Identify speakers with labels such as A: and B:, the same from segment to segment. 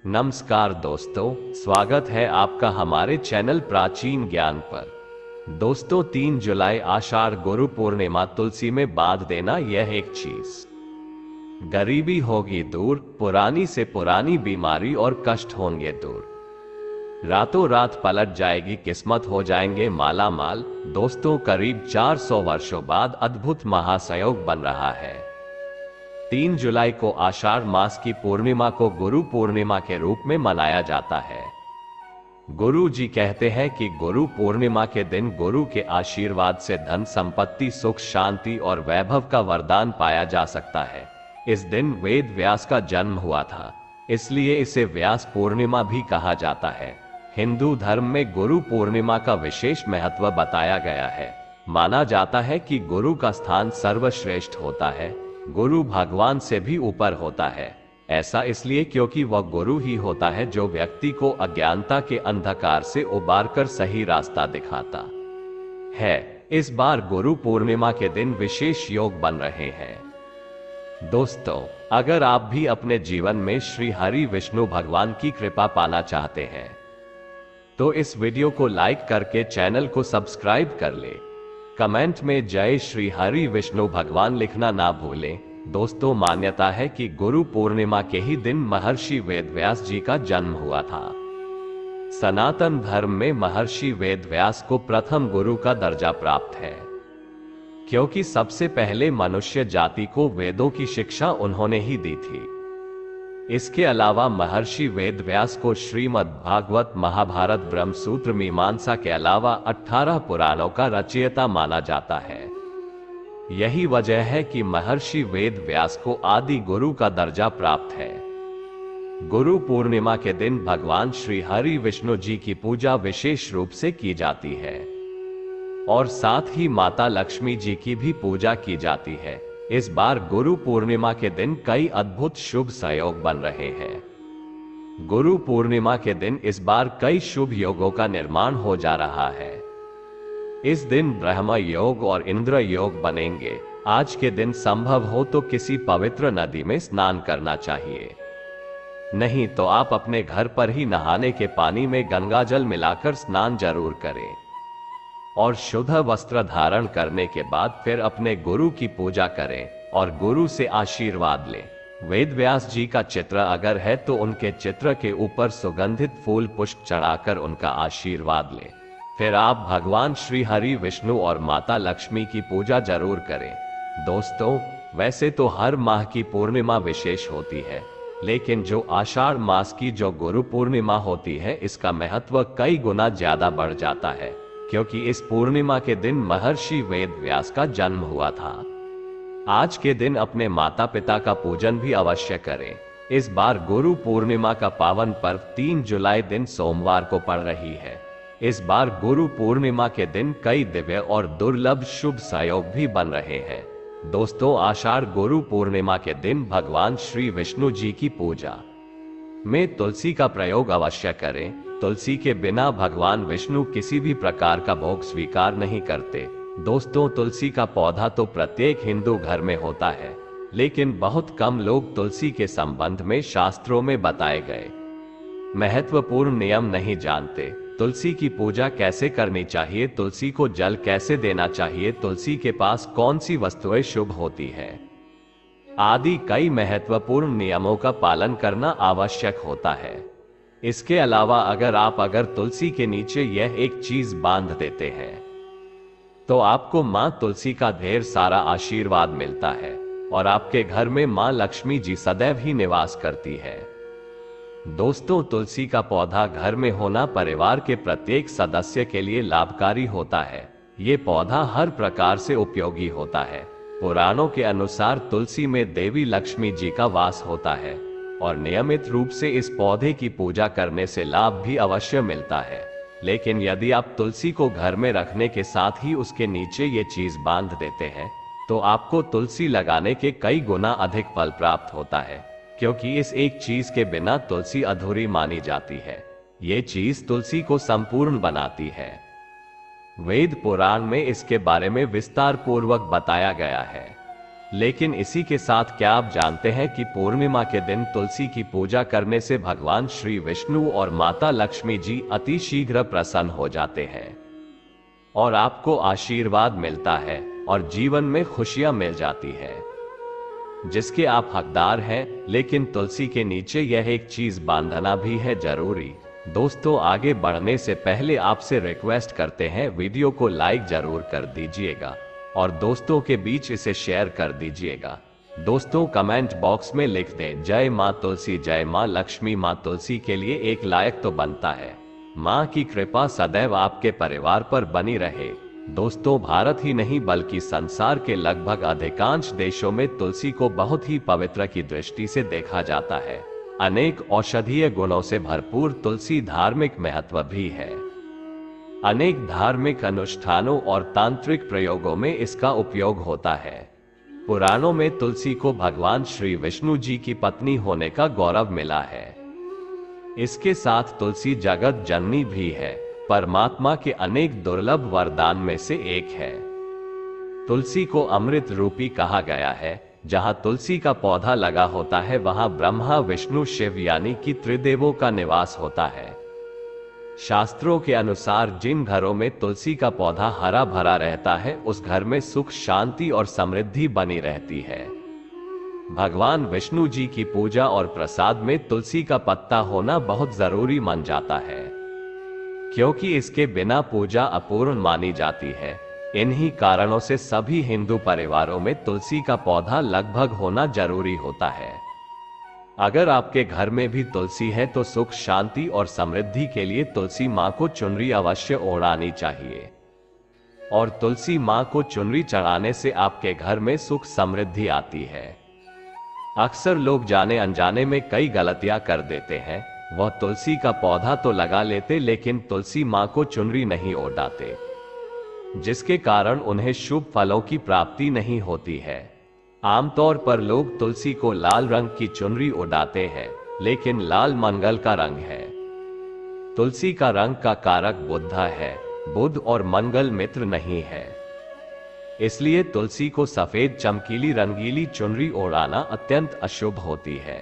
A: नमस्कार दोस्तों, स्वागत है आपका हमारे चैनल प्राचीन ज्ञान पर। दोस्तों, 3 जुलाई आषाढ़ गुरु पूर्णिमा, तुलसी में बांध देना यह एक चीज। गरीबी होगी दूर, पुरानी से पुरानी बीमारी और कष्ट होंगे दूर। रातों रात पलट जाएगी किस्मत, हो जाएंगे माला माल। दोस्तों, करीब 400 वर्षों बाद अद्भुत महासंयोग बन रहा है। 3 जुलाई को आषाढ़ मास की पूर्णिमा को गुरु पूर्णिमा के रूप में मनाया जाता है। गुरु जी कहते हैं कि गुरु पूर्णिमा के दिन गुरु के आशीर्वाद से धन संपत्ति, सुख शांति और वैभव का वरदान पाया जा सकता है। इस दिन वेद व्यास का जन्म हुआ था, इसलिए इसे व्यास पूर्णिमा भी कहा जाता है। हिंदू धर्म में गुरु पूर्णिमा का विशेष महत्व बताया गया है। माना जाता है कि गुरु का स्थान सर्वश्रेष्ठ होता है, गुरु भगवान से भी ऊपर होता है। ऐसा इसलिए क्योंकि वह गुरु ही होता है जो व्यक्ति को अज्ञानता के अंधकार से उबारकर सही रास्ता दिखाता है। इस बार गुरु पूर्णिमा के दिन विशेष योग बन रहे हैं। दोस्तों, अगर आप भी अपने जीवन में श्री हरि विष्णु भगवान की कृपा पाना चाहते हैं तो इस वीडियो को लाइक करके चैनल को सब्सक्राइब कर ले। कमेंट में जय श्री हरि विष्णु भगवान लिखना ना भूलें। दोस्तों, मान्यता है कि गुरु पूर्णिमा के ही दिन महर्षि वेदव्यास जी का जन्म हुआ था। सनातन धर्म में महर्षि वेदव्यास को प्रथम गुरु का दर्जा प्राप्त है, क्योंकि सबसे पहले मनुष्य जाति को वेदों की शिक्षा उन्होंने ही दी थी। इसके अलावा महर्षि वेदव्यास को श्रीमद् भागवत, महाभारत, ब्रह्मसूत्र, मीमांसा के अलावा 18 पुराणों का रचयिता माना जाता है। यही वजह है कि महर्षि वेदव्यास को आदि गुरु का दर्जा प्राप्त है। गुरु पूर्णिमा के दिन भगवान श्री हरि विष्णु जी की पूजा विशेष रूप से की जाती है और साथ ही माता लक्ष्मी जी की भी पूजा की जाती है। इस बार गुरु पूर्णिमा के दिन कई अद्भुत शुभ संयोग बन रहे हैं। गुरु पूर्णिमा के दिन इस बार कई शुभ योगों का निर्माण हो जा रहा है। इस दिन ब्रह्म योग और इंद्र योग बनेंगे। आज के दिन संभव हो तो किसी पवित्र नदी में स्नान करना चाहिए, नहीं तो आप अपने घर पर ही नहाने के पानी में गंगा जल मिलाकर स्नान जरूर करें और शुद्ध वस्त्र धारण करने के बाद फिर अपने गुरु की पूजा करें और गुरु से आशीर्वाद लें। वेदव्यास जी का चित्र अगर है तो उनके चित्र के ऊपर सुगंधित फूल पुष्प चढ़ाकर उनका आशीर्वाद लें। फिर आप भगवान श्री हरि विष्णु और माता लक्ष्मी की पूजा जरूर करें। दोस्तों, वैसे तो हर माह की पूर्णिमा विशेष होती है, लेकिन जो आषाढ़ मास की जो गुरु पूर्णिमा होती है, इसका महत्व कई गुना ज्यादा बढ़ जाता है, क्योंकि इस पूर्णिमा के दिन महर्षि वेदव्यास का जन्म हुआ था। आज के दिन अपने माता पिता का पूजन भी अवश्य करें। इस बार गुरु पूर्णिमा का पावन पर्व 3 जुलाई दिन सोमवार को पड़ रही है। इस बार गुरु पूर्णिमा के दिन कई दिव्य और दुर्लभ शुभ संयोग भी बन रहे हैं। दोस्तों, आषाढ़ गुरु पूर्णिमा के दिन भगवान श्री विष्णु जी की पूजा में तुलसी का प्रयोग अवश्य करें। तुलसी के बिना भगवान विष्णु किसी भी प्रकार का भोग स्वीकार नहीं करते। दोस्तों, तुलसी का पौधा तो प्रत्येक हिंदू घर में होता है, लेकिन बहुत कम लोग तुलसी के संबंध में शास्त्रों में बताए गए महत्वपूर्ण नियम नहीं जानते। तुलसी की पूजा कैसे करनी चाहिए, तुलसी को जल कैसे देना चाहिए, तुलसी के पास कौन सी वस्तुएं शुभ होती है, आदि कई महत्वपूर्ण नियमों का पालन करना आवश्यक होता है। इसके अलावा अगर तुलसी के नीचे यह एक चीज बांध देते हैं तो आपको मां तुलसी का ढेर सारा आशीर्वाद मिलता है और आपके घर में मां लक्ष्मी जी सदैव ही निवास करती है। दोस्तों, तुलसी का पौधा घर में होना परिवार के प्रत्येक सदस्य के लिए लाभकारी होता है। ये पौधा हर प्रकार से उपयोगी होता है। पुराणों के अनुसार तुलसी में देवी लक्ष्मी जी का वास होता है और नियमित रूप से इस पौधे की पूजा करने से लाभ भी अवश्य मिलता है। लेकिन यदि आप तुलसी को घर में रखने के साथ ही उसके नीचे ये चीज बांध देते हैं तो आपको तुलसी लगाने के कई गुना अधिक फल प्राप्त होता है, क्योंकि इस एक चीज के बिना तुलसी अधूरी मानी जाती है। ये चीज तुलसी को संपूर्ण बनाती है। वेद पुराण में इसके बारे में विस्तार पूर्वक बताया गया है। लेकिन इसी के साथ क्या आप जानते हैं कि पूर्णिमा के दिन तुलसी की पूजा करने से भगवान श्री विष्णु और माता लक्ष्मी जी अति शीघ्र प्रसन्न हो जाते हैं और आपको आशीर्वाद मिलता है और जीवन में खुशियां मिल जाती है जिसके आप हकदार हैं। लेकिन तुलसी के नीचे यह एक चीज बांधना भी है जरूरी। दोस्तों, आगे बढ़ने से पहले आपसे रिक्वेस्ट करते हैं, वीडियो को लाइक जरूर कर दीजिएगा और दोस्तों के बीच इसे शेयर कर दीजिएगा। दोस्तों, कमेंट बॉक्स में लिख दें जय मां तुलसी, जय मां लक्ष्मी। मां तुलसी के लिए एक लायक तो बनता है। मां की कृपा सदैव आपके परिवार पर बनी रहे। दोस्तों, भारत ही नहीं बल्कि संसार के लगभग अधिकांश देशों में तुलसी को बहुत ही पवित्र की दृष्टि से देखा जाता है। अनेक औषधीय गुणों से भरपूर तुलसी धार्मिक महत्व भी है। अनेक धार्मिक अनुष्ठानों और तांत्रिक प्रयोगों में इसका उपयोग होता है। पुराणों में तुलसी को भगवान श्री विष्णु जी की पत्नी होने का गौरव मिला है। इसके साथ तुलसी जगत जननी भी है, परमात्मा के अनेक दुर्लभ वरदान में से एक है। तुलसी को अमृत रूपी कहा गया है। जहां तुलसी का पौधा लगा होता है वहां ब्रह्मा विष्णु शिव यानी कि त्रिदेवों का निवास होता है। शास्त्रों के अनुसार जिन घरों में तुलसी का पौधा हरा भरा रहता है उस घर में सुख शांति और समृद्धि बनी रहती है। भगवान विष्णु जी की पूजा और प्रसाद में तुलसी का पत्ता होना बहुत जरूरी मान जाता है, क्योंकि इसके बिना पूजा अपूर्ण मानी जाती है। इन्हीं कारणों से सभी हिंदू परिवारों में तुलसी का पौधा लगभग होना जरूरी होता है। अगर आपके घर में भी तुलसी है तो सुख शांति और समृद्धि के लिए तुलसी मां को चुनरी अवश्य ओढ़ानी चाहिए और तुलसी मां को चुनरी चढ़ाने से आपके घर में सुख समृद्धि आती है। अक्सर लोग जाने अनजाने में कई गलतियां कर देते हैं। वह तुलसी का पौधा तो लगा लेते लेकिन तुलसी मां को चुनरी नहीं ओढ़ाते, जिसके कारण उन्हें शुभ फलों की प्राप्ति नहीं होती है। आमतौर पर लोग तुलसी को लाल रंग की चुनरी ओढ़ाते हैं, लेकिन लाल मंगल का रंग है। तुलसी का रंग का कारक बुध है। बुध और मंगल मित्र नहीं है, इसलिए तुलसी को सफेद चमकीली रंगीली चुनरी ओढ़ाना अत्यंत अशुभ होती है।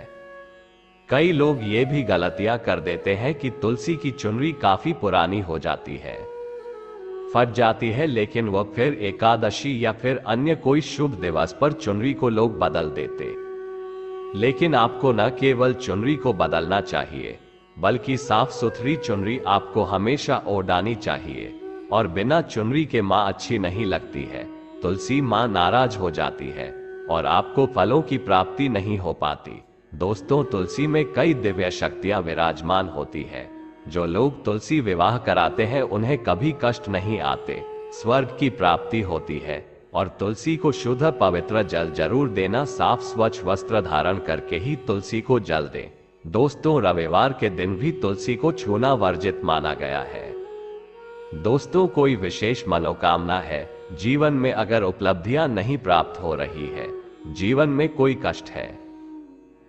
A: कई लोग ये भी गलतियां कर देते हैं कि तुलसी की चुनरी काफी पुरानी हो जाती है, फट जाती है, लेकिन वह फिर एकादशी या फिर अन्य कोई शुभ दिवस पर चुनरी को लोग बदल देते। लेकिन आपको न केवल चुनरी को बदलना चाहिए बल्कि साफ सुथरी चुनरी आपको हमेशा ओढ़ानी चाहिए। और बिना चुनरी के मां अच्छी नहीं लगती है। तुलसी मां नाराज हो जाती है और आपको फलों की प्राप्ति नहीं हो पाती। दोस्तों, तुलसी में कई दिव्य शक्तियां विराजमान होती है। जो लोग तुलसी विवाह कराते हैं उन्हें कभी कष्ट नहीं आते, स्वर्ग की प्राप्ति होती है। और तुलसी को शुद्ध पवित्र जल जरूर देना, साफ स्वच्छ वस्त्र धारण करके ही तुलसी को जल दें। दोस्तों, रविवार के दिन भी तुलसी को छूना वर्जित माना गया है। दोस्तों, कोई विशेष मनोकामना है, जीवन में अगर उपलब्धियां नहीं प्राप्त हो रही है, जीवन में कोई कष्ट है,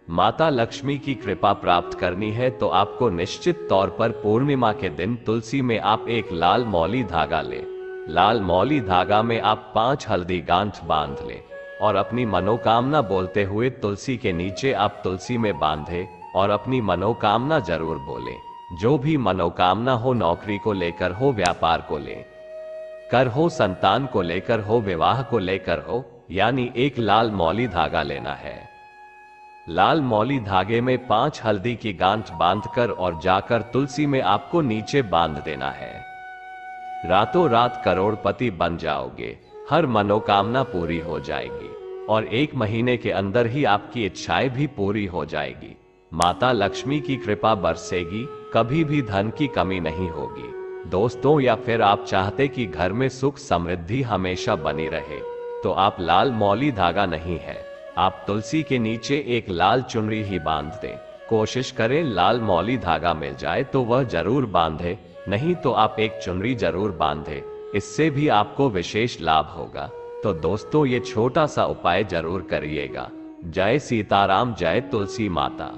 A: माता लक्ष्मी की कृपा प्राप्त करनी है, तो आपको निश्चित तौर पर पूर्णिमा के दिन तुलसी में आप एक लाल मौली धागा ले। लाल मौली धागा में आप 5 हल्दी गांठ बांध ले और अपनी मनोकामना बोलते हुए तुलसी के नीचे आप तुलसी में बांधे और अपनी मनोकामना जरूर बोले। जो भी मनोकामना हो, नौकरी को लेकर हो, व्यापार को लेकर हो, संतान को लेकर हो, विवाह को लेकर हो, यानी एक लाल मौली धागा लेना है। लाल मौली धागे में 5 हल्दी की गांठ बांधकर और जाकर तुलसी में आपको नीचे बांध देना है। रातों रात करोड़पति बन जाओगे, हर मनोकामना पूरी हो जाएगी और 1 महीने के अंदर ही आपकी इच्छाएं भी पूरी हो जाएगी। माता लक्ष्मी की कृपा बरसेगी, कभी भी धन की कमी नहीं होगी। दोस्तों, या फिर आप चाहते कि घर में सुख समृद्धि हमेशा बनी रहे, तो आप लाल मौली धागा नहीं है, आप तुलसी के नीचे एक लाल चुनरी ही बांध दें। कोशिश करें लाल मौली धागा मिल जाए तो वह जरूर बांधे, नहीं तो आप एक चुनरी जरूर बांधे, इससे भी आपको विशेष लाभ होगा। तो दोस्तों, ये छोटा सा उपाय जरूर करिएगा। जय सीताराम, जय तुलसी माता।